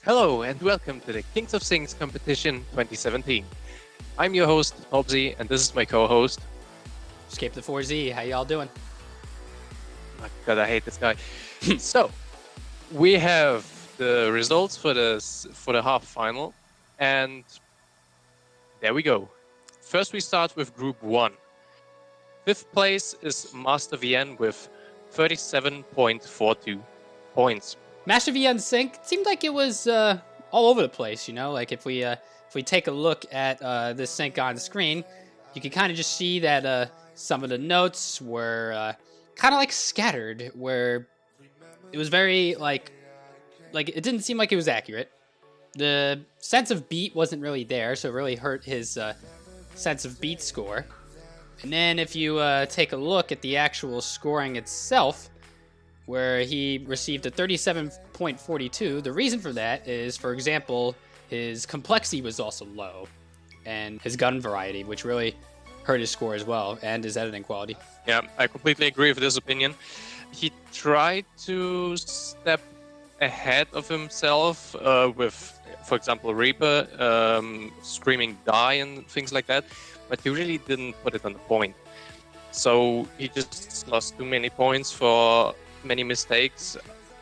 Hello and welcome to the Kings of Sings competition 2017. I'm your host, Hobbsy, and this is my co-host. Escape the 4Z. How y'all doing? Oh God, I hate this guy. So, we have the results for the half final, and there we go. First, we start with Group 1. Fifth place is Master VN with 37.42 points. Master VN Sync seemed like it was all over the place. You know, like if we take a look at this sync on the screen, you can kind of just see that some of the notes were kind of like scattered, where it was very like it didn't seem like it was accurate. The sense of beat wasn't really there, so it really hurt his sense of beat score. And then if you take a look at the actual scoring itself, where he received a 37.42, the reason for that is, for example, his complexity was also low, and his gun variety, which really hurt his score as well, and his editing quality. Yeah, I completely agree with this opinion. He tried to step ahead of himself with, for example, Reaper, screaming die and things like that, but he really didn't put it on the point. So he just lost too many points for many mistakes,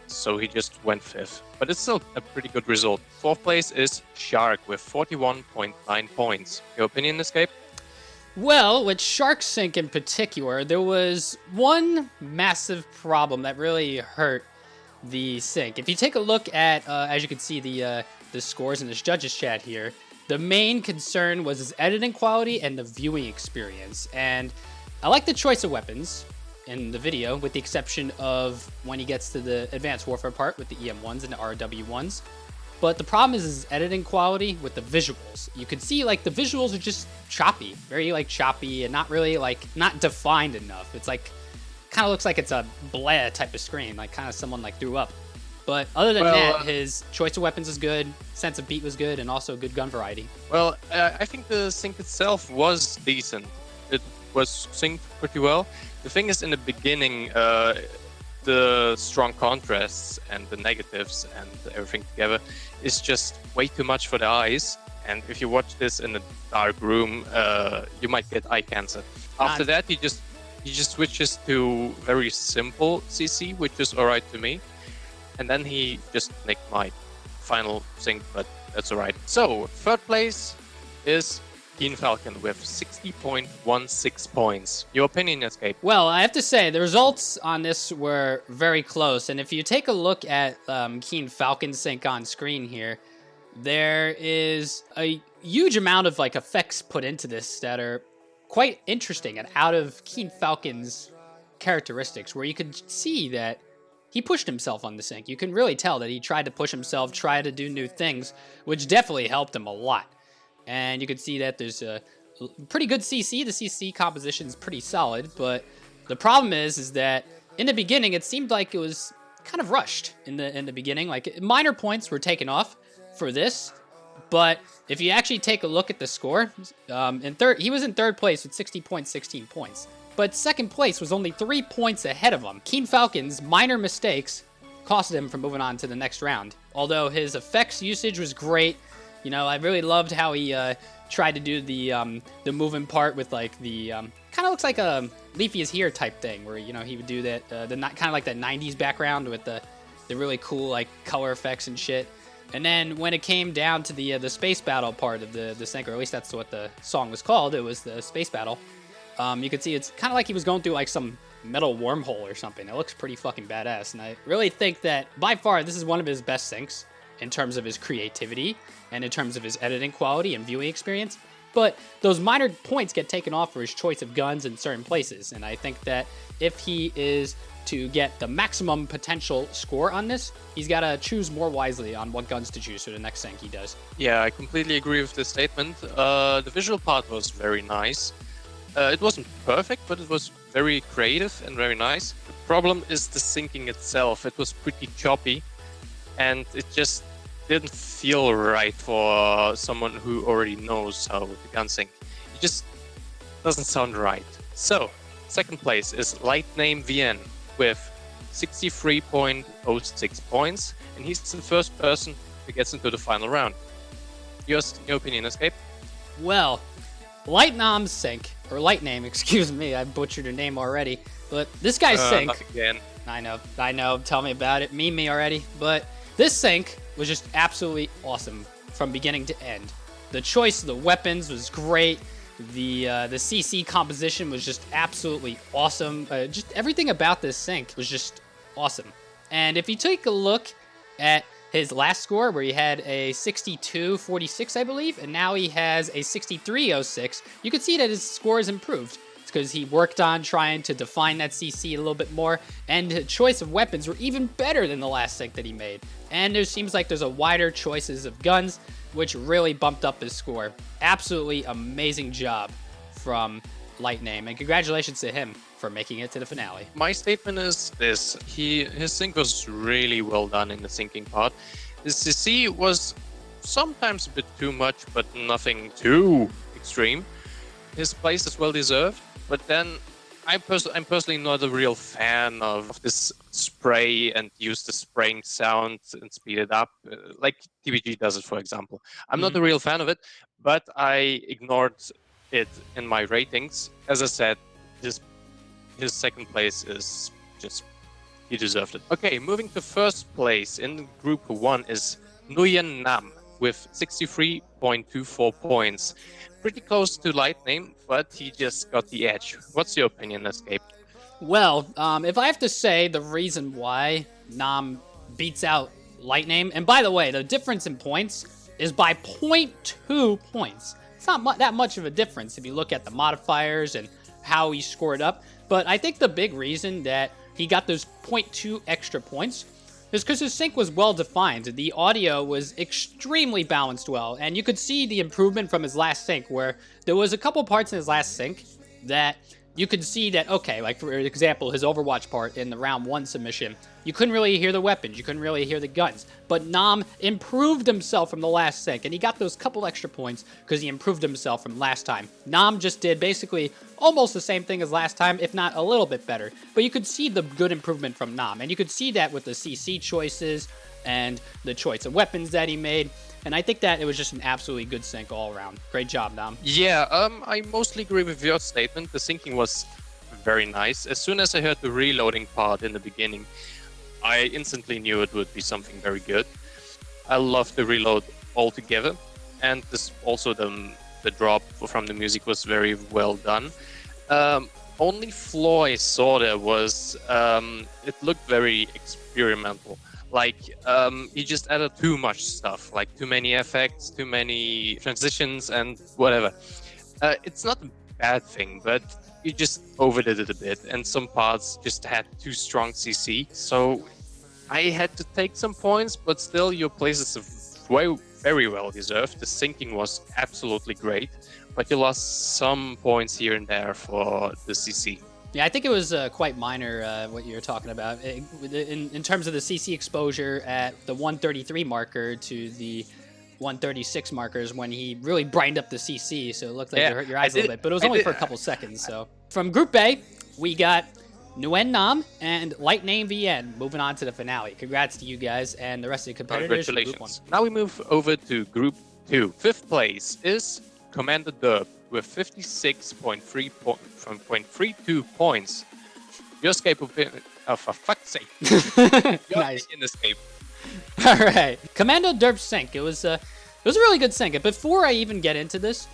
so he just went fifth. But it's still a pretty good result. Fourth place is Shark with 41.9 points. Your opinion, Escape? Well, with Shark Sync in particular, there was one massive problem that really hurt the sync. If you take a look at, as you can see, the scores in this judges chat here, the main concern was his editing quality and the viewing experience. And I like the choice of weapons in the video, with the exception of when he gets to the advanced warfare part with the EM1s and the RW1s. But the problem is his editing quality with the visuals. You can see like the visuals are just choppy, very like choppy and not really like not defined enough. It's like kind of looks like it's a blah type of screen, like kind of someone like threw up. But other than that, his choice of weapons is good, sense of beat was good, and also good gun variety. Well, I think the sync itself was decent. It was synced pretty well. The thing is, in the beginning, the strong contrasts and the negatives and everything together is just way too much for the eyes. And if you watch this in a dark room, you might get eye cancer. After that, he just switches to very simple CC, which is alright to me. And then he just nicked my final sync, but that's alright. So, third place is Keen Falcon with 60.16 points. Your opinion, Escape? Well, I have to say, the results on this were very close. And if you take a look at Keen Falcon sync on screen here, there is a huge amount of like effects put into this that are quite interesting and out of Keen Falcon's characteristics, where you can see that he pushed himself on the sync. You can really tell that he tried to push himself, try to do new things, which definitely helped him a lot. And you can see that there's a pretty good CC. The CC composition is pretty solid, but the problem is that in the beginning, it seemed like it was kind of rushed in the beginning. Like minor points were taken off for this, but if you actually take a look at the score, he was in third place with 60.16 points. But second place was only 3 points ahead of him. Keen Falcon's minor mistakes costed him from moving on to the next round. Although his effects usage was great, you know, I really loved how he tried to do the moving part with like the kind of looks like a Leafy is Here type thing, where you know he would do that kind of like that 90s background with the really cool like color effects and shit. And then when it came down to the space battle part of the sync, or at least that's what the song was called, it was the space battle. You could see it's kind of like he was going through like some metal wormhole or something. It looks pretty fucking badass, and I really think that by far this is one of his best syncs in terms of his creativity and in terms of his editing quality and viewing experience. But those minor points get taken off for his choice of guns in certain places, and I think that if he is to get the maximum potential score on this, he's got to choose more wisely on what guns to choose for the next sync he does. Yeah, I completely agree with this statement. The visual part was very nice. It wasn't perfect, but it was very creative and very nice. The problem is the syncing itself. It was pretty choppy, and it just didn't feel right for someone who already knows how the gun sync. It just doesn't sound right. So, second place is Lightname VN with 63.06 points, and he's the first person it gets into the final round. Your opinion, Escape? Well, Lightnam's sync, or Lightname, excuse me, I butchered her name already. But this guy's sync, Not again. I know, tell me about it, meme me already. But this sync was just absolutely awesome from beginning to end. The choice of the weapons was great. The CC composition was just absolutely awesome. Just everything about this sync was just awesome. And if you take a look at his last score, where he had a 62.46, I believe, and now he has a 63.06, you can see that his score has improved. It's because he worked on trying to define that CC a little bit more, and the choice of weapons were even better than the last sync that he made. And there seems like there's a wider choices of guns, which really bumped up his score. Absolutely amazing job from Lightname, and congratulations to him for making it to the finale. My statement is this: his sync was really well done in the syncing part. The CC was sometimes a bit too much, but nothing too extreme. His place is well deserved, but then I'm personally not a real fan of this spray and use the spraying sound and speed it up, like TBG does it, for example. I'm not a real fan of it, but I ignored it in my ratings. As I said, his second place is just, he deserved it. Okay, moving to first place in Group 1 is Nguyen Nam with 63.24 points. Pretty close to Lightning, but he just got the edge. What's your opinion, Escape? Well, if I have to say the reason why Nam beats out Lightning, and by the way, the difference in points is by 0.2 points. It's not that much of a difference if you look at the modifiers and how he scored up. But I think the big reason that he got those 0.2 extra points is because his sync was well defined. The audio was extremely balanced well, and you could see the improvement from his last sync, where there was a couple parts in his last sync that you could see that, okay, like for example, his Overwatch part in the round 1 submission, you couldn't really hear the weapons, you couldn't really hear the guns, but Nam improved himself from the last sync, and he got those couple extra points because he improved himself from last time. Nam just did basically almost the same thing as last time, if not a little bit better, but you could see the good improvement from Nam, and you could see that with the CC choices and the choice of weapons that he made. And I think that it was just an absolutely good sync all around. Great job, Nam. Yeah, I mostly agree with your statement. The syncing was very nice. As soon as I heard the reloading part in the beginning, I instantly knew it would be something very good. I love the reload altogether, and this also the drop from the music was very well done. Only flaw I saw there was it looked very experimental. Like, he just added too much stuff, like too many effects, too many transitions, and whatever. It's not a bad thing, but you just overdid it a bit, and some parts just had too strong CC. So I had to take some points, but still, your place is very well deserved. The syncing was absolutely great, but you lost some points here and there for the CC. Yeah, I think it was quite minor what you're talking about. In terms of the CC exposure at the 133 marker to the 136 markers when he really brightened up the CC, so it looked like it hurt your eyes a little bit, but it was only for a couple seconds. So from Group A, we got Nguyen Nam and Lightning VN moving on to the finale. Congrats to you guys and the rest of the competitors. Congratulations. Now we move over to Group 2. Fifth place is Commander Derp with 56.32 points. Your Escape opinion, for fuck's sake. Your Nice. opinion, Escape. All right, Commando Derp sync. It was a really good sync. And before I even get into this,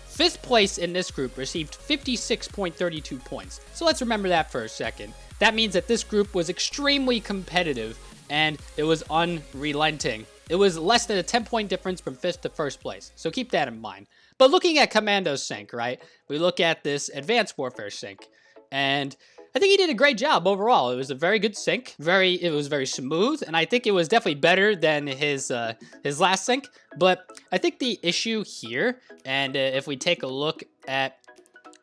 fifth place in this group received 56.32 points. So let's remember that for a second. That means that this group was extremely competitive and it was unrelenting. It was less than a 10-point difference from fifth to first place. So keep that in mind. But looking at Commando's sync, right? We look at this Advanced Warfare sync, and I think he did a great job overall. It was a very good sync. It was very smooth, and I think it was definitely better than his last sync. But I think the issue here, and if we take a look at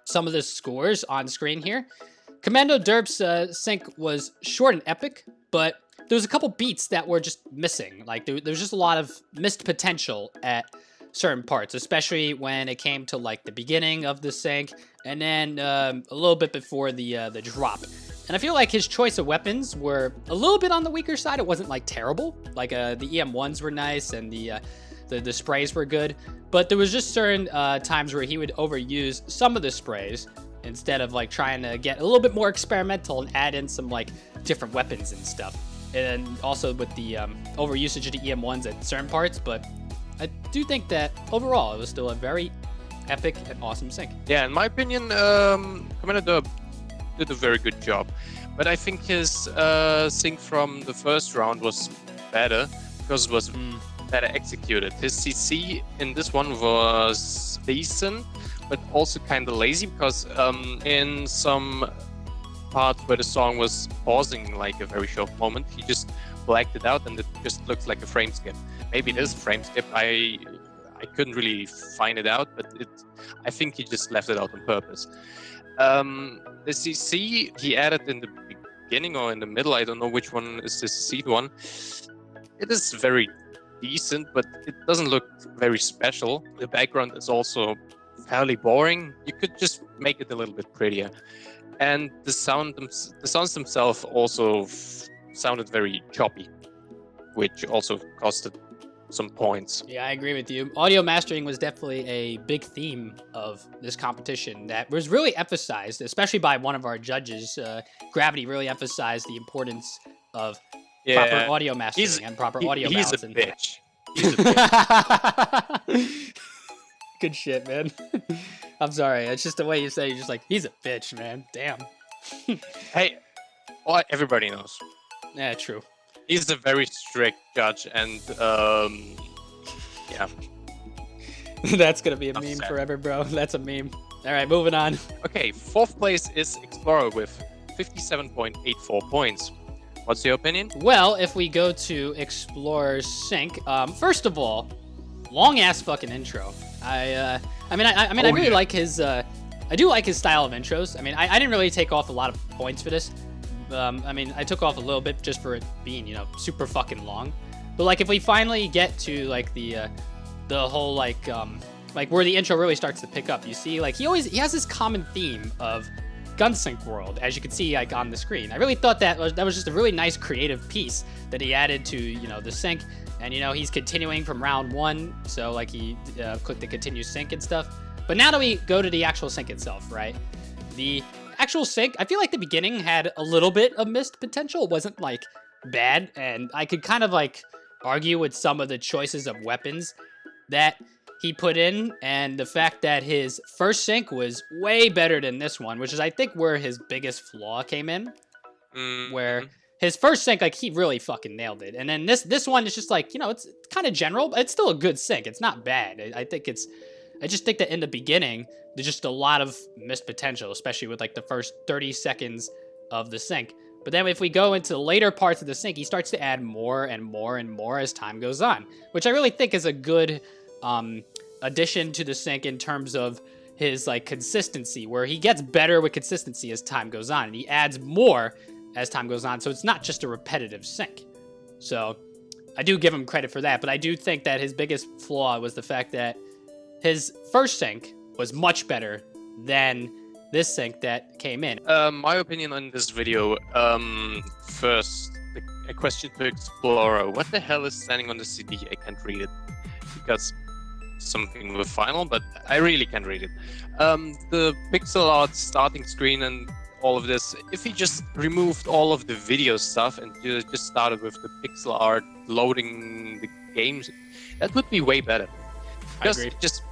some of the scores on screen here, Commando Derp's sync was short and epic, but there was a couple beats that were just missing. Like there was just a lot of missed potential at certain parts, especially when it came to like the beginning of the sync and then a little bit before the drop. And I feel like his choice of weapons were a little bit on the weaker side. It wasn't like terrible. Like the EM1s were nice and the sprays were good. But there was just certain times where he would overuse some of the sprays instead of like trying to get a little bit more experimental and add in some like different weapons and stuff. And also with the overusage of the EM1s at certain parts. But I do think that overall it was still a very epic and awesome sync. Yeah, in my opinion, Commander did a very good job. But I think his sync from the first round was better because it was better executed. His CC in this one was decent, but also kind of lazy because in some parts where the song was pausing like a very short moment, he just blacked it out and it just looks like a frame skip. Maybe it is a frame skip. I couldn't really find it out, but I think he just left it out on purpose. The CC he added in the beginning or in the middle, I don't know which one is the CC one. It is very decent, but it doesn't look very special. The background is also fairly boring. You could just make it a little bit prettier. And the sounds themselves also sounded very choppy, which also costed some points. Yeah, I agree with you. Audio mastering was definitely a big theme of this competition that was really emphasized, especially by one of our judges. Gravity really emphasized the importance of proper audio mastering and proper audio balance. He's a bitch. He's a bitch. Good shit, man. I'm sorry. It's just the way you say it. You're just like, he's a bitch, man. Damn. Hey, well, everybody knows. Yeah, true. He's a very strict judge, and yeah. That's gonna be a meme forever, bro. That's a meme. All right, moving on. Okay, fourth place is Explorer with 57.84 points. What's your opinion? Well, if we go to Explorer's sync, first of all, long ass fucking intro. I really like his. I do like his style of intros. I mean, I didn't really take off a lot of points for this. I mean, I took off a little bit just for it being, you know, super fucking long. But like, if we finally get to like the whole like where the intro really starts to pick up, you see, like he has this common theme of Gunsync World, as you can see like on the screen. I really thought that was just a really nice creative piece that he added to, you know, the sync. And you know, he's continuing from round 1, so like he clicked the continue sync and stuff. But now that we go to the actual sync itself, right? The actual sync, I feel like the beginning had a little bit of missed potential. It wasn't like bad, and I could kind of like argue with some of the choices of weapons that he put in, and the fact that his first sync was way better than this one, which is I think where his biggest flaw came in, where his first sync, like, he really fucking nailed it. And then this one is just like, you know, it's kind of general, but it's still a good sync. It's not bad. I just think that in the beginning, there's just a lot of missed potential, especially with like the first 30 seconds of the sync. But then if we go into the later parts of the sync, he starts to add more and more and more as time goes on, which I really think is a good addition to the sync in terms of his like consistency, where he gets better with consistency as time goes on, and he adds more as time goes on, so it's not just a repetitive sync. So I do give him credit for that, but I do think that his biggest flaw was the fact that his first sync was much better than this sync that came in. My opinion on this video, first, a question to Explorer. What the hell is standing on the CD? I can't read it because something with final, but I really can't read it. The pixel art starting screen and all of this, if he just removed all of the video stuff and just started with the pixel art loading the games, that would be way better. Because just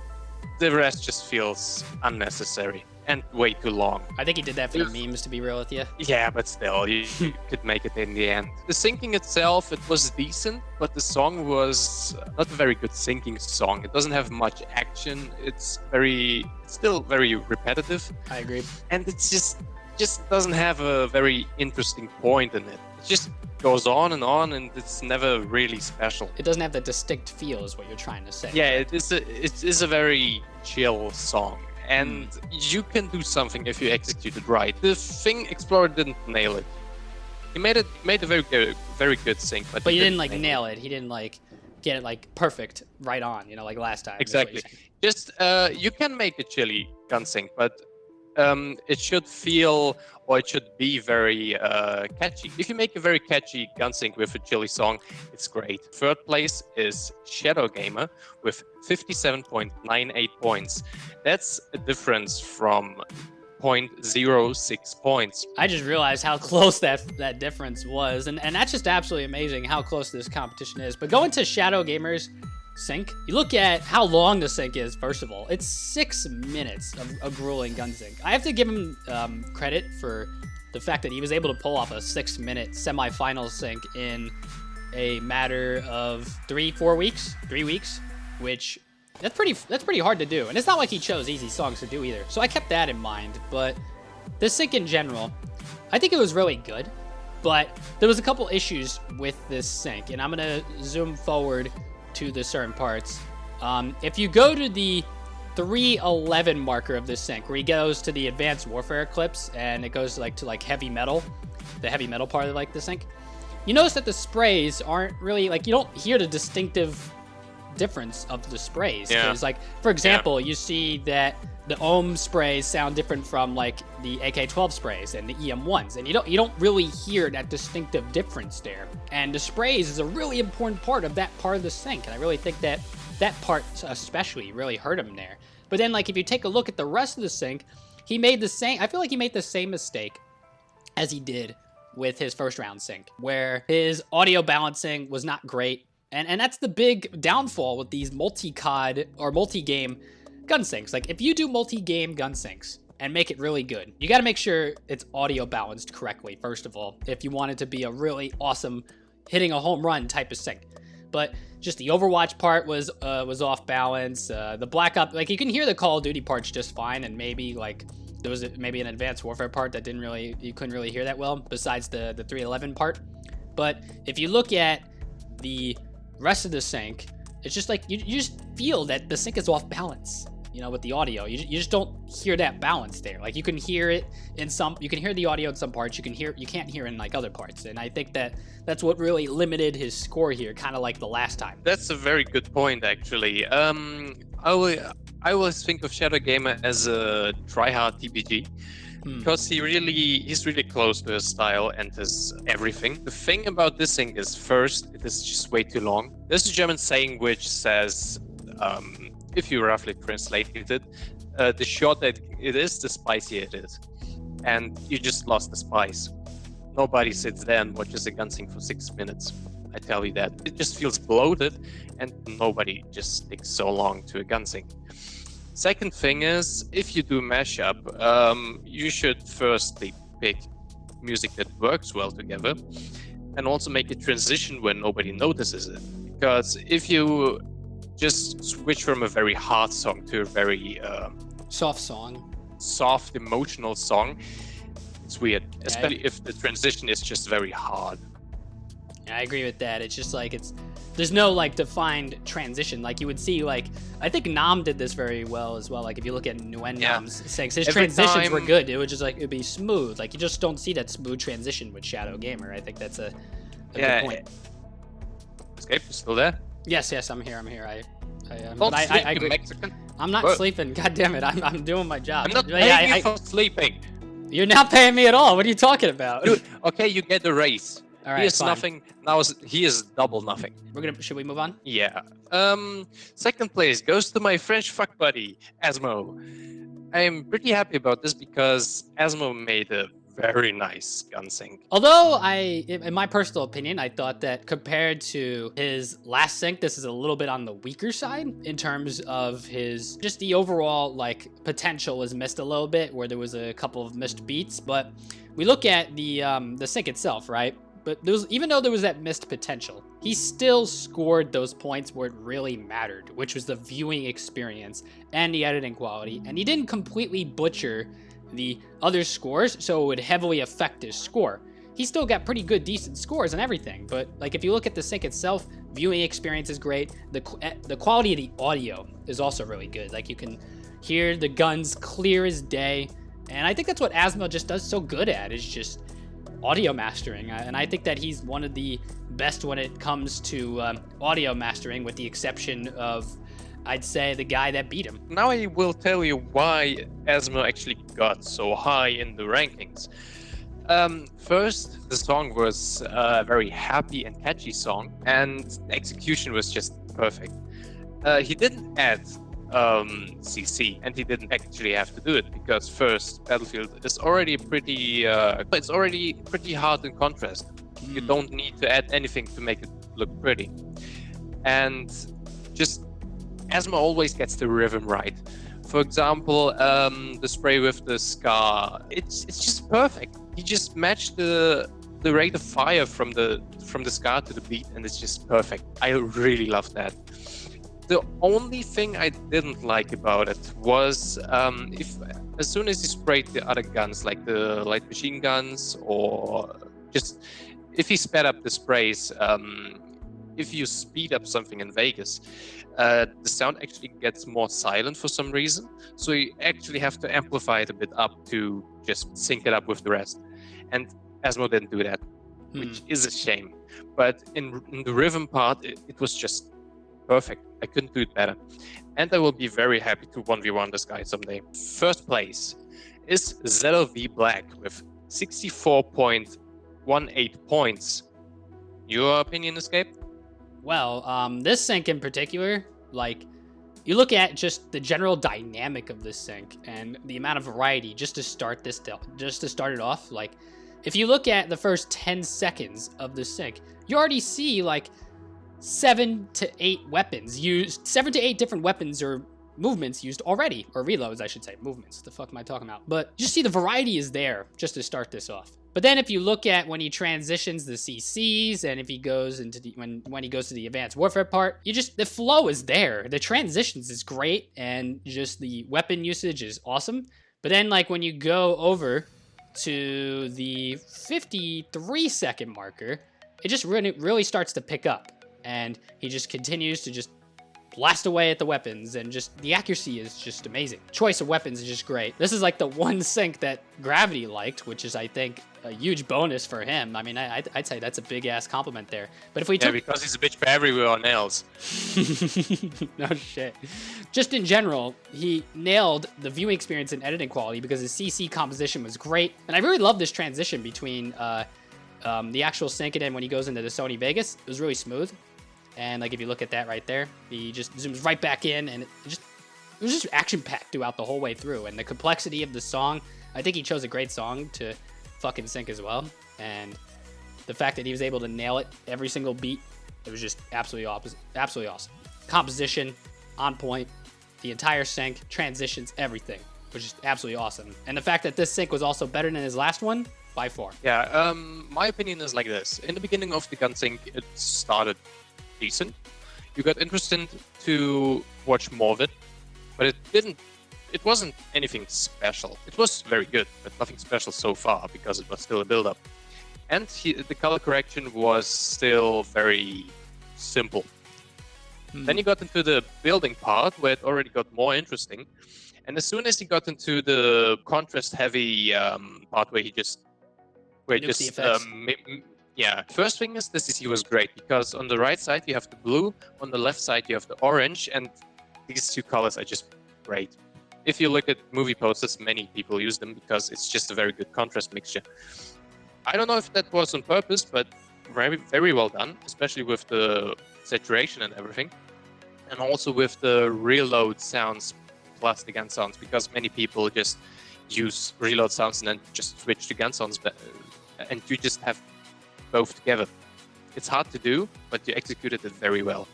the rest just feels unnecessary and way too long. I think he did that for the memes, to be real with you. Yeah, but still, you could make it in the end. The syncing itself, it was decent, but the song was not a very good syncing song. It doesn't have much action. It's still very repetitive. I agree. And it's just doesn't have a very interesting point in it. It just goes on, and it's never really special. It doesn't have that distinct feel, is what you're trying to say. Yeah, it is a very chill song. And you can do something if you execute it right. The thing Explorer didn't nail it. He made a very good sync, but he didn't like nail it. He didn't like get it like perfect right on, you know, like last time. Exactly. Just you can make a chilly gun sync, but it should feel, or it should be very catchy. If you make a very catchy Gunsync with a chilly song, it's great. Third place is Shadow Gamer with 57.98 points. That's a difference from 0.06 points. I just realized how close that difference was, and that's just absolutely amazing how close this competition is. But going to Shadow Gamer's sync, you look at how long the sync is. First of all, it's 6 minutes of a grueling gun sync. I have to give him credit for the fact that he was able to pull off a 6-minute semifinal sync in a matter of 3 weeks, which that's pretty hard to do. And it's not like he chose easy songs to do either. So I kept that in mind. But the sync in general, I think it was really good. But there was a couple issues with this sync, and I'm gonna zoom forward to the certain parts. If you go to the 3:11 marker of this sync, where he goes to the Advanced Warfare clips, and it goes to heavy metal, the heavy metal part of the sync, you notice that the sprays aren't really you don't hear the distinctive difference of the sprays. Yeah. Because for example, you see that the Ohm sprays sound different from the AK-12 sprays and the EM1s, and you don't really hear that distinctive difference there. And the sprays is a really important part of that part of the sync, and I really think that part especially really hurt him there. But then if you take a look at the rest of the sync, I feel like he made the same mistake as he did with his first round sync, where his audio balancing was not great. And that's the big downfall with these multi-COD or multi-game gun syncs. If you do multi-game gun syncs and make it really good, you got to make sure it's audio balanced correctly, first of all, if you want it to be a really awesome hitting a home run type of sync. But just the Overwatch part was off balance. The Black Ops, you can hear the Call of Duty parts just fine, and maybe there was maybe an Advanced Warfare part that you couldn't really hear that well, besides the 3:11 part. But if you look at the rest of the sync, it's just you just feel that the sync is off balance, with the audio. You just don't hear that balance there. You can hear it in you can hear the audio in some parts, you can't hear in other parts. And I think that's what really limited his score here, kind of like the last time. That's a very good point, actually. I always think of Shadow Gamer as a tryhard TPG. Because he's really close to his style and his everything. The thing about this thing is, first, it is just way too long. There's a German saying which says, if you roughly translate it, the shorter it is, the spicier it is. And you just lost the spice. Nobody sits there and watches a gun sync for 6 minutes. I tell you that. It just feels bloated, and nobody just sticks so long to a gun sync. Second thing is, if you do mashup, you should firstly pick music that works well together, and also make a transition where nobody notices it. Because if you just switch from a very hard song to a very soft, emotional song, it's weird, especially if the transition is just very hard. I agree with that. It's just there's no defined transition. You would see I think Nam did this very well as well. If you look at Nguyen Nam's syncs, his transitions were good. It would just it'd be smooth. You just don't see that smooth transition with Shadow Gamer. I think that's a good point. Escape, you still there? Yes, I'm here. I agree. Mexican. I'm not sleeping. God damn it! I'm doing my job. I'm not paying you for sleeping. You're not paying me at all. What are you talking about? Dude, okay, you get the race. All right, he is nothing. Now he is double nothing. Should we move on? Yeah. Second place goes to my French fuck buddy, Asmo. I'm pretty happy about this because Asmo made a very nice gun sync. Although in my personal opinion, I thought that compared to his last sync, this is a little bit on the weaker side in terms of just the overall potential was missed a little bit, where there was a couple of missed beats. But we look at the sync itself, right? But even though there was that missed potential, he still scored those points where it really mattered, which was the viewing experience and the editing quality. And he didn't completely butcher the other scores, so it would heavily affect his score. He still got pretty good, decent scores and everything. But if you look at the sync itself, viewing experience is great. The quality of the audio is also really good. You can hear the guns clear as day. And I think that's what Asmo just does so good at, is just audio mastering, and I think that he's one of the best when it comes to audio mastering, with the exception of I'd say the guy that beat him. Now I will tell you why Asmo actually got so high in the rankings. First, the song was a very happy and catchy song, and the execution was just perfect. He didn't add CC, and he didn't actually have to do it because first, Battlefield is already it's already pretty hard in contrast. You don't need to add anything to make it look pretty, and just Asmo always gets the rhythm right. For example, the spray with the Scar, it's just perfect. He just matched the rate of fire from the Scar to the beat, and it's just perfect. I really love that. The only thing I didn't like about it was if as soon as he sprayed the other guns, like the light machine guns, or just if he sped up the sprays, if you speed up something in Vegas, the sound actually gets more silent for some reason. So you actually have to amplify it a bit up to just sync it up with the rest. And Asmo didn't do that, which is a shame. But in the rhythm part, it was just perfect. I couldn't do it better. And I will be very happy to 1v1 this guy someday. First place is ZLV Black with 64.18 points. Your opinion, Escape? Well, this sync in particular, like, you look at just the general dynamic of this sync and the amount of variety just to start it off. Like, if you look at the first 10 seconds of the sync, you already see like 7 to 8 weapons used, 7 to 8 different weapons or movements used already, or reloads, I should say. Movements, what the fuck am I talking about? But you see the variety is there just to start this off. But then if you look at when he transitions the CCs, and if he goes into the, when he goes to the advanced warfare part, the flow is there. The transitions is great, and just the weapon usage is awesome. But then like when you go over to the 53-second marker, it just really starts to pick up. And he just continues to just blast away at the weapons, and just the accuracy is just amazing. Choice of weapons is just great. This is like the one sync that Gravity liked, which is, I think, a huge bonus for him. I mean, I'd say that's a big-ass compliment there. But if we took... because he's a bitch for everywhere on nails. No shit. Just in general, he nailed the viewing experience and editing quality because his CC composition was great. And I really love this transition between the actual sync and then when he goes into the Sony Vegas. It was really smooth. And like if you look at that right there, he just zooms right back in, and it was just action-packed throughout the whole way through. And the complexity of the song, I think he chose a great song to fucking sync as well. And the fact that he was able to nail it every single beat, it was just absolutely awesome. Composition, on point, the entire sync, transitions, everything was just absolutely awesome. And the fact that this sync was also better than his last one, by far. Yeah, my opinion is like this. In the beginning of the gun sync, it started decent. You got interested to watch more of it, but it wasn't anything special. It was very good, but nothing special so far because it was still a build-up. And the color correction was still very simple. Then you got into the building part where it already got more interesting. And as soon as he got into the contrast-heavy part where he just yeah, first thing is the CC was great because on the right side you have the blue, on the left side you have the orange, and these two colors are just great. If you look at movie posters, many people use them because it's just a very good contrast mixture. I don't know if that was on purpose, but very, very well done, especially with the saturation and everything. And also with the reload sounds plus the gun sounds, because many people just use reload sounds and then just switch to gun sounds, and you just have both together. It's hard to do, but you executed it very well.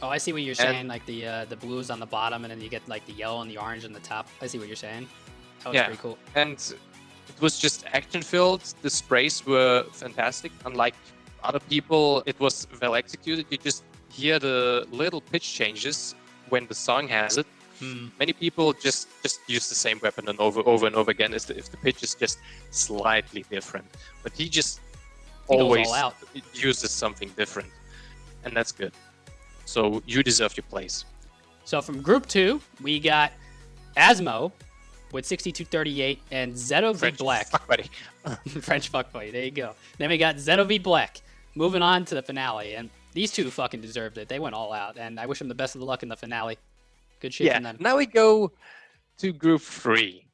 Oh, I see what you're saying. Like the blues on the bottom, and then you get like the yellow and the orange on the top. I see what you're saying. That was pretty cool. And it was just action-filled. The sprays were fantastic. Unlike other people, it was well executed. You just hear the little pitch changes when the song has it. Many people just use the same weapon and over and over again if the pitch is just slightly different. But he just always uses something different, and that's good. So you deserve your place. So from Group 2, we got Asmo with 6238 and ZOV Black. Fuck buddy. French fuck buddy, there you go. Then we got ZOV Black moving on to the finale, and these two fucking deserved it. They went all out, and I wish them the best of luck in the finale. Good shit Yeah, from them. now we go to Group 3.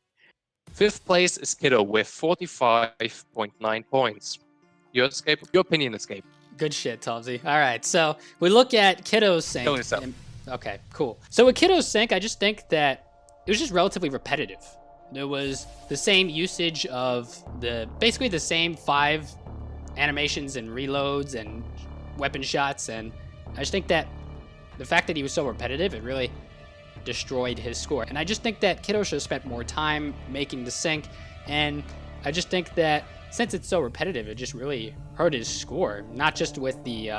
Fifth place is Kiddo with 45.9 points. Your opinion, Escape. Good shit, Tomsy. All right, so we look at Kiddo's sync. Kill yourself. Okay, cool. So with Kiddo's sync, I just think that it was just relatively repetitive. There was the same usage of basically the same 5 animations and reloads and weapon shots, and I just think that the fact that he was so repetitive, it really destroyed his score. And I just think that Kiddo should have spent more time making the sync, and I just think that since it's so repetitive, it just really hurt his score. Not just with the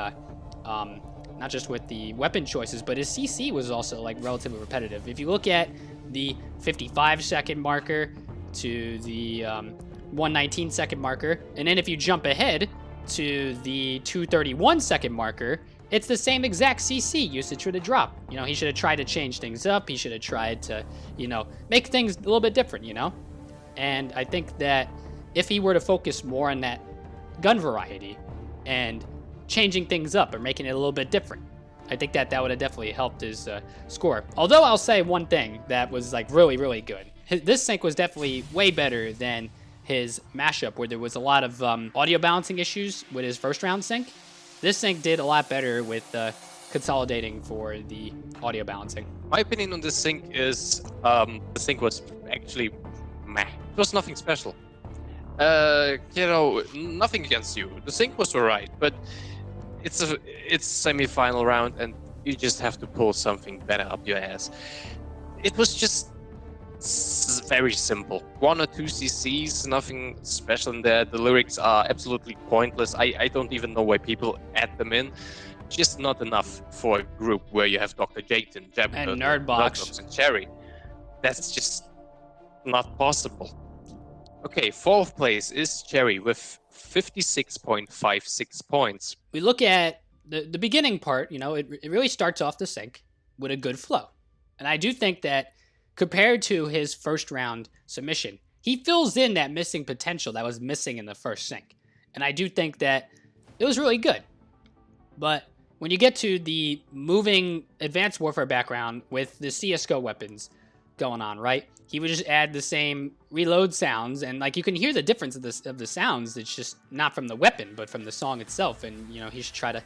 weapon choices, but his CC was also like relatively repetitive. If you look at the 55-second marker to the 119-second marker, and then if you jump ahead to the 231-second marker, it's the same exact CC usage for the drop. You know, he should have tried to change things up. He should have tried to, make things a little bit different, And I think that if he were to focus more on that gun variety and changing things up or making it a little bit different, I think that would have definitely helped his score. Although I'll say one thing that was like really, really good. This sync was definitely way better than his mashup, where there was a lot of audio balancing issues with his first round sync. This sync did a lot better with consolidating for the audio balancing. My opinion on this sync is the sync was actually meh. It was nothing special. Nothing against you. The sync was alright, but it's semi-final round, and you just have to pull something better up your ass. It was just very simple. 1 or 2 CCs, nothing special in there. The lyrics are absolutely pointless. I don't even know why people add them in. Just not enough for a group where you have Dr. Jayton, Jab, and Nerdbox, and Cherry. That's just not possible. Okay, 4th place is Cherry with 56.56 points. We look at the beginning part, it really starts off the sync with a good flow. And I do think that compared to his first round submission, he fills in that missing potential that was missing in the first sync. And I do think that it was really good. But when you get to the moving Advanced Warfare background with the CSGO weapons going on, right? He would just add the same reload sounds, and like you can hear the difference of the sounds. It's just not from the weapon, but from the song itself. And he should try to.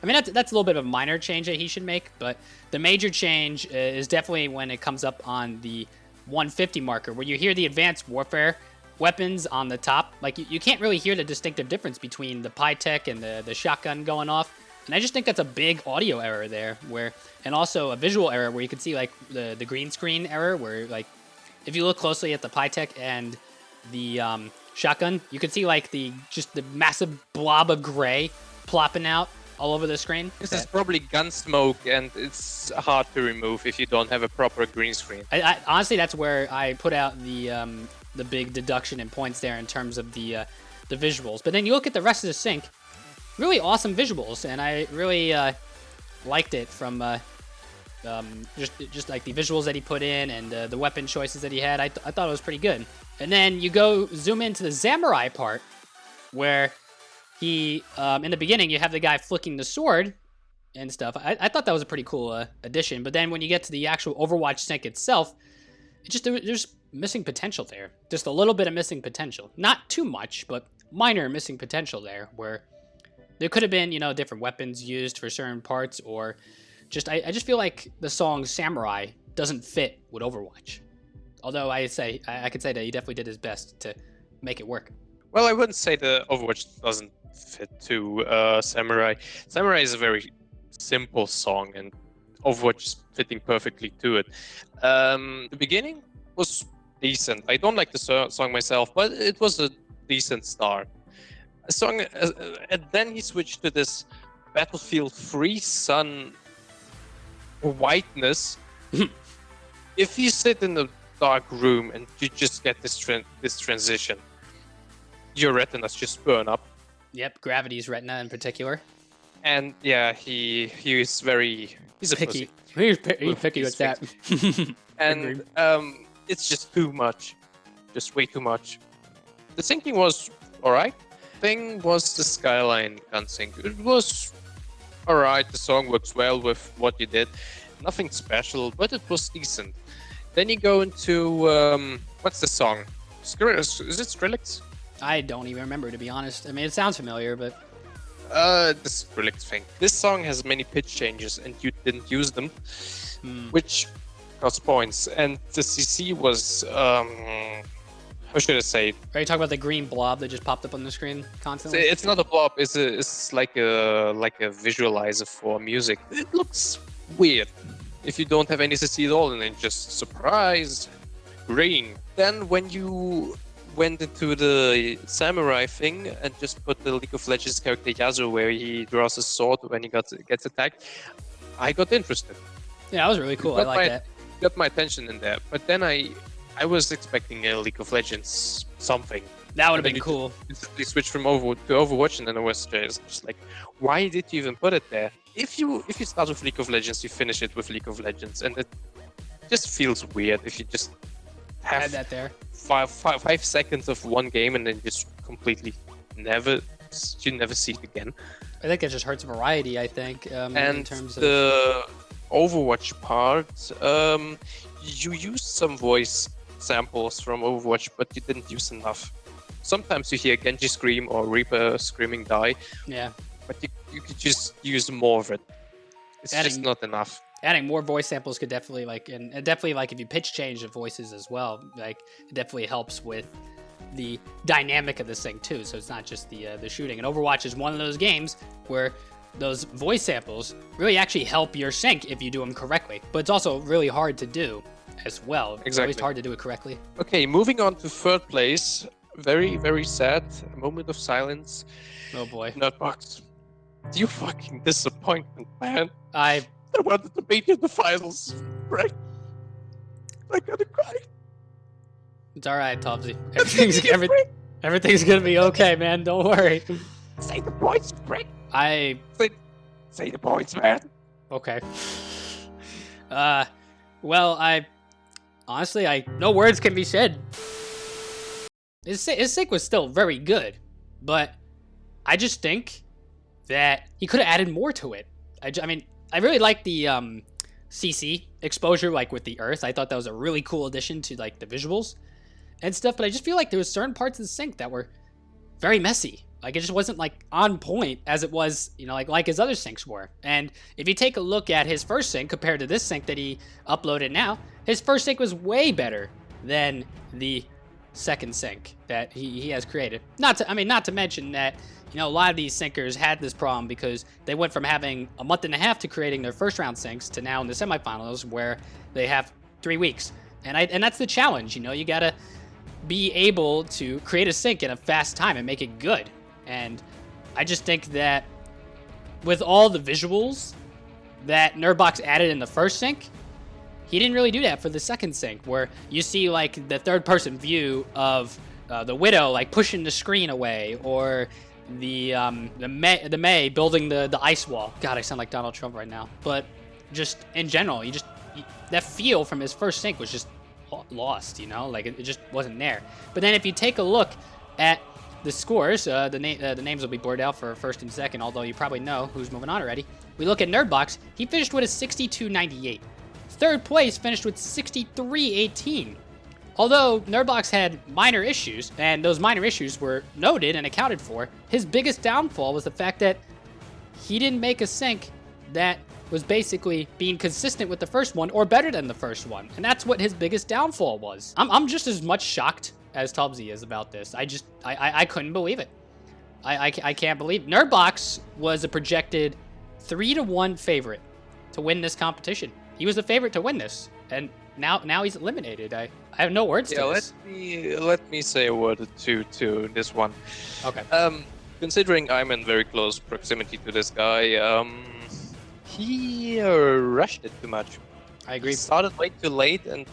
I mean, that's a little bit of a minor change that he should make, but the major change is definitely when it comes up on the 150 marker, where you hear the Advanced Warfare weapons on the top. Like you can't really hear the distinctive difference between the Pytech and the shotgun going off. And I just think that's a big audio error there, and also a visual error where you can see like the green screen error, where like if you look closely at the Pytech and the shotgun, you can see like the massive blob of gray plopping out all over the screen. This is probably gun smoke, and it's hard to remove if you don't have a proper green screen. I honestly, that's where I put out the big deduction in points there in terms of the visuals. But then you look at the rest of the sync, really awesome visuals, and I really liked it from just like the visuals that he put in and the weapon choices that he had. I thought it was pretty good. And then you go zoom into the Samurai part, where he in the beginning you have the guy flicking the sword and stuff. I thought that was a pretty cool addition. But then when you get to the actual Overwatch sync itself, there's missing potential there. Just a little bit of missing potential. Not too much, but minor missing potential there, where there could have been, different weapons used for certain parts, or I just feel like the song Samurai doesn't fit with Overwatch. Although I could say that he definitely did his best to make it work. Well, I wouldn't say the Overwatch doesn't fit to Samurai. Samurai is a very simple song, and Overwatch is fitting perfectly to it. The beginning was decent. I don't like the song myself, but it was a decent start. And then he switched to this Battlefield 3 Sun whiteness. If you sit in a dark room and you just get this transition, your retinas just burn up. Yep, Gravity's retina in particular. And yeah, he's a picky. Pussy. He's picky with that. And it's just too much, just way too much. The syncing was alright. Thing was the Skyline gun sync. It was alright. The song works well with what you did. nothing special, but it was decent. Then you go into what's the song? Is it Skrillex? I don't even remember, to be honest. I mean, it sounds familiar, but The Skrillex thing. This song has many pitch changes, and you didn't use them, which cost points. And the CC was how should I say? are you talking about the green blob that just popped up on the screen constantly? It's not a blob. It's like a visualizer for music. It looks weird if you don't have any CC at all, and then just surprise green. Then when you went into the samurai thing and just put the League of Legends character Yasuo, where he draws a sword when he gets attacked, I got interested. Yeah, that was really cool. I like that. Got my attention in there. But then I was expecting a League of Legends something. That would have And then been you cool. Instantly switched from Overwatch, and then I was just like, why did you even put it there? If you start with League of Legends, you finish it with League of Legends, and it just feels weird if you just Add have that there. 5 seconds of one game and then just completely never see it again. I think it just hurts variety, I think, in And terms of... the Overwatch part, you used some voice samples from Overwatch, but you didn't use enough. Sometimes you hear Genji scream or Reaper screaming die, Yeah. but you could just use more of it. It's just Adding- not enough. Adding more voice samples could definitely, like, and definitely, like, if you pitch change the voices as well, like, it definitely helps with the dynamic of this thing, too. So it's not just the shooting. And Overwatch is one of those games where those voice samples really actually help your sync if you do them correctly. But it's also really hard to do as well. It's always Exactly. hard to do it correctly. Okay, moving on to third place. Very, very sad. A moment of silence. Oh, boy. Nutbox. You fucking disappointment, man. I wanted to beat you in the finals, right? I gotta cry. It's all right, Topsy. Everything's gonna be okay, man. Don't worry. Say the points, Greg. Say the points, man. Okay. Well, honestly, no words can be said. His sync was still very good, but I just think that he could have added more to it. I mean, I really like the CC exposure, like with the Earth. I thought that was a really cool addition to like the visuals and stuff. But I just feel like there was certain parts of the sync that were very messy. Like it just wasn't like on point as it was, you know, like his other syncs were. And if you take a look at his first sync compared to this sync that he uploaded now, his first sync was way better than the second sync that he has created. Not to mention that, you know, a lot of these syncers had this problem because they went from having a month and a half to creating their first round syncs to now in the semifinals where they have 3 weeks. And that's the challenge, you know, you gotta be able to create a sync in a fast time and make it good. And I just think that with all the visuals that Nerdbox added in the first sync, he didn't really do that for the second sync, where you see like the third person view of the Widow like pushing the screen away, or the Mei building the ice wall. God, I sound like Donald Trump right now. But just in general, that feel from his first sync was just lost, you know, like it just wasn't there. But then if you take a look at the scores, the names will be blurred out for first and second, although you probably know who's moving on already. We look at Nerdbox, he finished with a 62.98. Third place finished with 63.18. Although Nerdbox had minor issues, and those minor issues were noted and accounted for, his biggest downfall was the fact that he didn't make a sync that was basically being consistent with the first one or better than the first one. And that's what his biggest downfall was. I'm just as much shocked as Tubbsy is about this. I couldn't believe it. I can't believe it. Nerdbox was a projected 3-1 favorite to win this competition. He was the favorite to win this, and now he's eliminated. I have no words to this. Let me say a word or two to this one. Okay. Considering I'm in very close proximity to this guy, he rushed it too much. I agree. He started way too late, and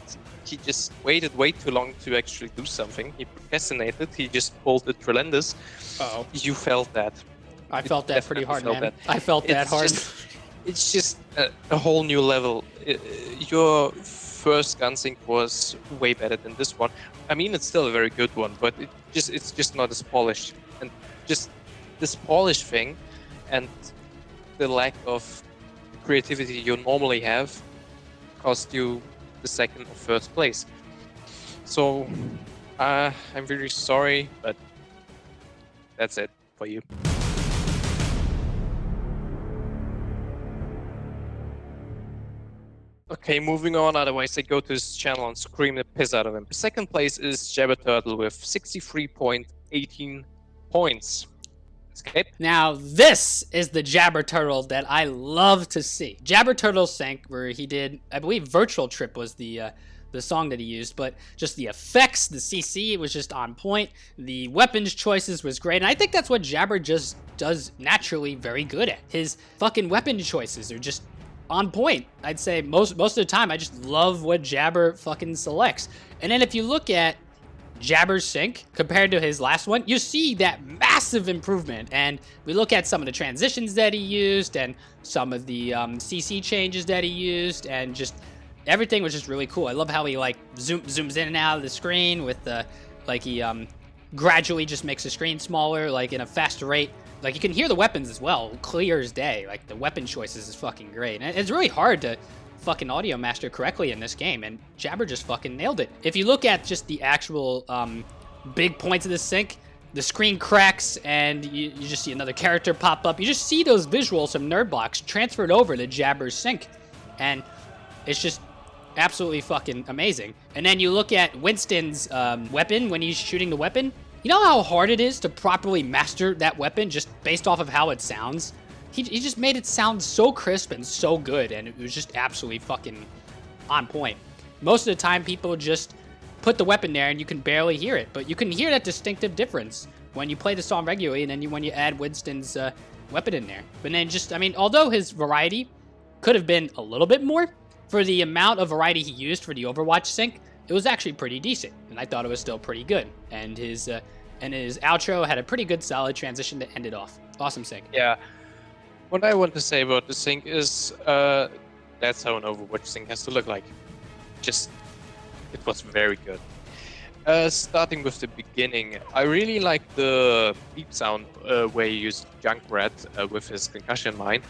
he just waited way too long to actually do something. He procrastinated. He just pulled the Trelendous. Uh-oh. You felt that. I felt that pretty hard, felt man. that. I felt that hard. It's just a whole new level. Your first gun sync was way better than this one. I mean, it's still a very good one, but it's just not as polished. And just this polished thing and the lack of creativity you normally have cost you the second or first place. So I'm really sorry, but that's it for you. Okay, moving on. Otherwise, I go to his channel and scream the piss out of him. Second place is Jabberturtle with 63.18 points. Escape. Now, this is the Jabberturtle that I love to see. Jabberturtle Sync, where he did, I believe Virtual Trip was the song that he used, but just the effects, the CC was just on point. The weapons choices was great, and I think that's what Jabber just does naturally very good at. His fucking weapon choices are just on point. I'd say most of the time, I just love what Jabber fucking selects. And then if you look at Jabber's sync compared to his last one, you see that massive improvement. And we look at some of the transitions that he used and some of the CC changes that he used, and just everything was just really cool. I love how he like zooms in and out of the screen with the he gradually just makes the screen smaller, like in a faster rate. Like, you can hear the weapons as well, clear as day. Like, the weapon choices is fucking great. And it's really hard to fucking audio master correctly in this game, and Jabber just fucking nailed it. If you look at just the actual big points of the sync, the screen cracks and you just see another character pop up. You just see those visuals from Nerdblox transferred over to Jabber's sync, and it's just absolutely fucking amazing. And then you look at Winston's weapon when he's shooting the weapon. You know how hard it is to properly master that weapon just based off of how it sounds? He just made it sound so crisp and so good, and it was just absolutely fucking on point. Most of the time, people just put the weapon there and you can barely hear it, but you can hear that distinctive difference when you play the song regularly and then when you add Winston's weapon in there. But then just, I mean, although his variety could have been a little bit more, for the amount of variety he used for the Overwatch sync, it was actually pretty decent, and I thought it was still pretty good. And his outro had a pretty good, solid transition to end it off. Awesome sync. Yeah. What I want to say about the sync is that's how an Overwatch sync has to look like. Just, it was very good. Starting with the beginning, I really like the beep sound where you use Junkrat with his concussion mine.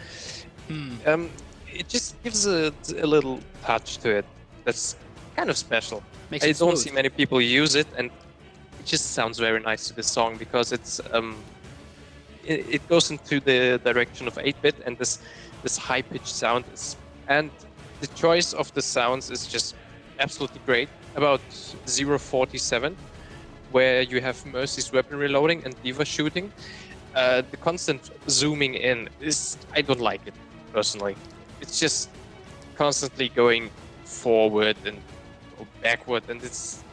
It just gives a little touch to it that's kind of special. Makes I it don't smooth. see many people use it, and it just sounds very nice to this song because it's it goes into the direction of 8-bit, and this high-pitched sound is, and the choice of the sounds is just absolutely great. About 047, where you have Mercy's weapon reloading and D.Va shooting, the constant zooming in is, I don't like it personally. It's just constantly going forward and backward, and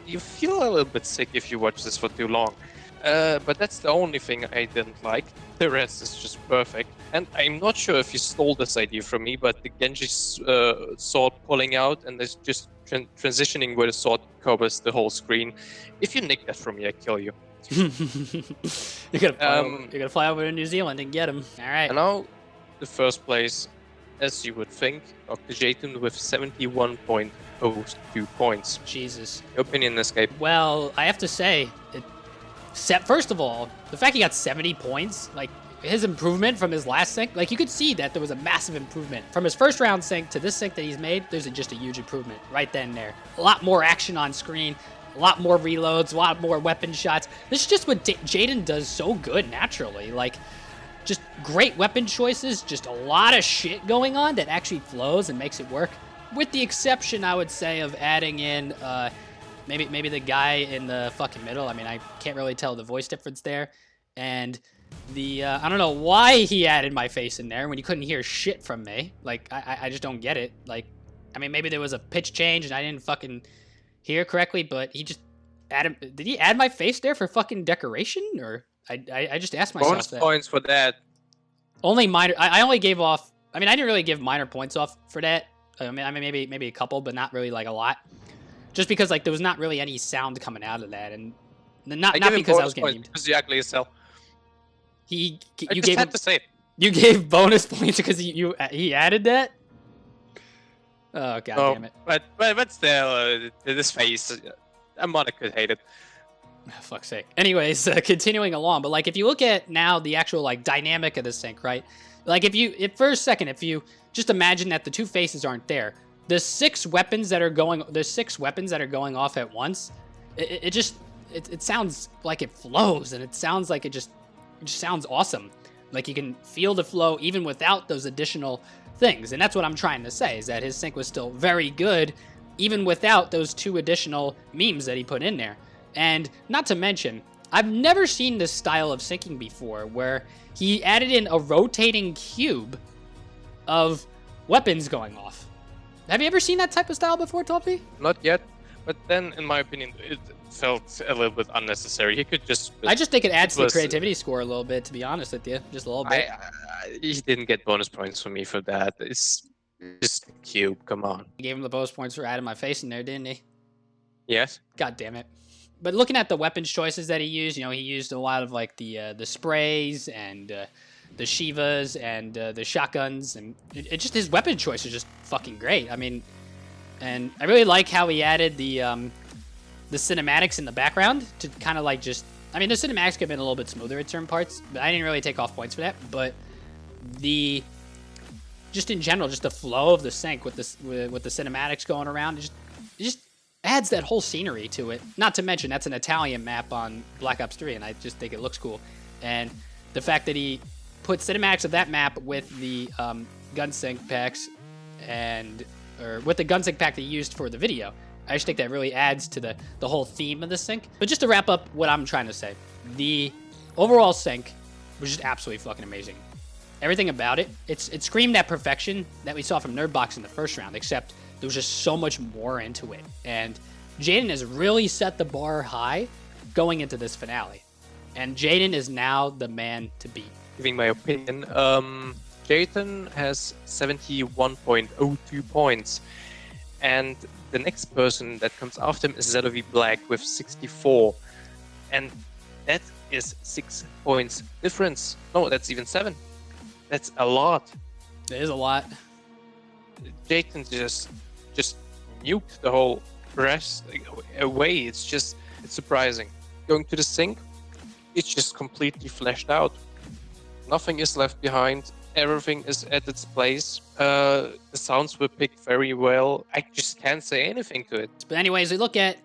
you feel a little bit sick if you watch this for too long. But that's the only thing I didn't like. The rest is just perfect. And I'm not sure if you stole this idea from me, but the Genji sword pulling out and there's just transitioning where the sword covers the whole screen. If you nick that from me, I kill you. You're gonna fly over to New Zealand and get him. All right. And now, the first place, as you would think, Dr. Jayton with 71.02 points. Jesus. Your opinion, Escape? Well, I have to say, first of all, the fact he got 70 points, like, his improvement from his last sync, like, you could see that there was a massive improvement. From his first round sync to this sync that he's made, there's just a huge improvement right then and there. A lot more action on screen, a lot more reloads, a lot more weapon shots. This is just what Jayden does so good naturally. Like, just great weapon choices, just a lot of shit going on that actually flows and makes it work. With the exception, I would say, of adding in maybe the guy in the fucking middle. I mean, I can't really tell the voice difference there. And the I don't know why he added my face in there when you couldn't hear shit from me. Like, I just don't get it. Like, I mean, maybe there was a pitch change and I didn't fucking hear correctly, but he just added. Did he add my face there for fucking decoration? Or I just asked myself Bonus that. points for that. Only minor. I only gave off. I mean, I didn't really give minor points off for that. I mean, maybe a couple, but not really like a lot. Just because like there was not really any sound coming out of that, and not because I was getting memed. Because you're ugly as hell. You just gave had him, to say it. you gave bonus points because he added that. Oh god damn it! But still, this face, Monica could hate it. Oh, fuck's sake. Anyways, continuing along, but like if you look at now the actual like dynamic of the sync, right? Like if you, for a second, if you just imagine that the two faces aren't there, the six weapons that are going off at once, it sounds like it flows, and it sounds like it just sounds awesome. Like you can feel the flow even without those additional things. And that's what I'm trying to say, is that his sync was still very good even without those 2 additional memes that he put in there. And not to mention, I've never seen this style of syncing before, where he added in a rotating cube of weapons going off. Have you ever seen that type of style before, Toppy? Not yet, but then, in my opinion, it felt a little bit unnecessary. He could just... I just think it adds to the creativity score a little bit, to be honest with you. Just a little bit. He didn't get bonus points for me for that. It's just a cube, come on. He gave him the bonus points for adding my face in there, didn't he? Yes. God damn it. But looking at the weapons choices that he used, he used a lot of like the sprays and the Shivas and the shotguns, and it just, his weapon choice is just fucking great. I mean, and I really like how he added the cinematics in the background to kind of like just, I mean, the cinematics could have been a little bit smoother at certain parts, but I didn't really take off points for that. But just in general, just the flow of the sync with the cinematics going around, it just adds that whole scenery to it. Not to mention, that's an Italian map on Black Ops 3, and I just think it looks cool. And the fact that he put cinematics of that map with the gun sync packs, or with the gun sync pack that he used for the video, I just think that really adds to the whole theme of the sync. But just to wrap up what I'm trying to say, the overall sync was just absolutely fucking amazing. Everything about it, it screamed that perfection that we saw from Nerdbox in the first round, except there was just so much more into it. And Jaden has really set the bar high going into this finale. And Jaden is now the man to beat. Giving my opinion, Jaden has 71.02 points. And the next person that comes after him is ZOV Black with 64. And that is 6 points difference. No, that's even 7. That's a lot. It is a lot. Jaden just nuked the whole rest away. It's surprising. Going to the sync, it's just completely fleshed out. Nothing is left behind. Everything is at its place. The sounds were picked very well. I just can't say anything to it. But anyways, we look at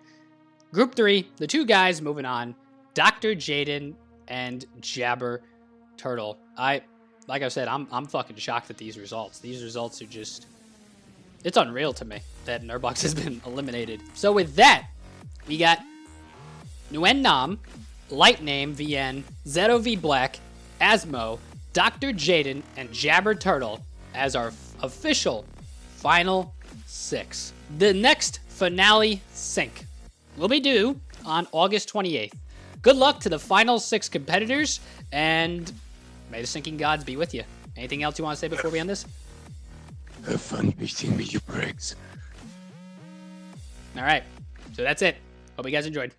Group 3, the 2 guys moving on, Dr. Jaden and Jabber Turtle. Like I said, I'm fucking shocked at these results. These results are just, it's unreal to me that Nerdbox has been eliminated. So with that, we got Nguyen Nam, Lightname VN, ZOV Black, Asmo, Dr. Jaden, and Jabber Turtle as our official final 6. The next finale sync will be due on August 28th. Good luck to the final 6 competitors, and may the syncing gods be with you. Anything else you want to say before we end this? Have fun beating me, you pricks. All right, so that's it. Hope you guys enjoyed.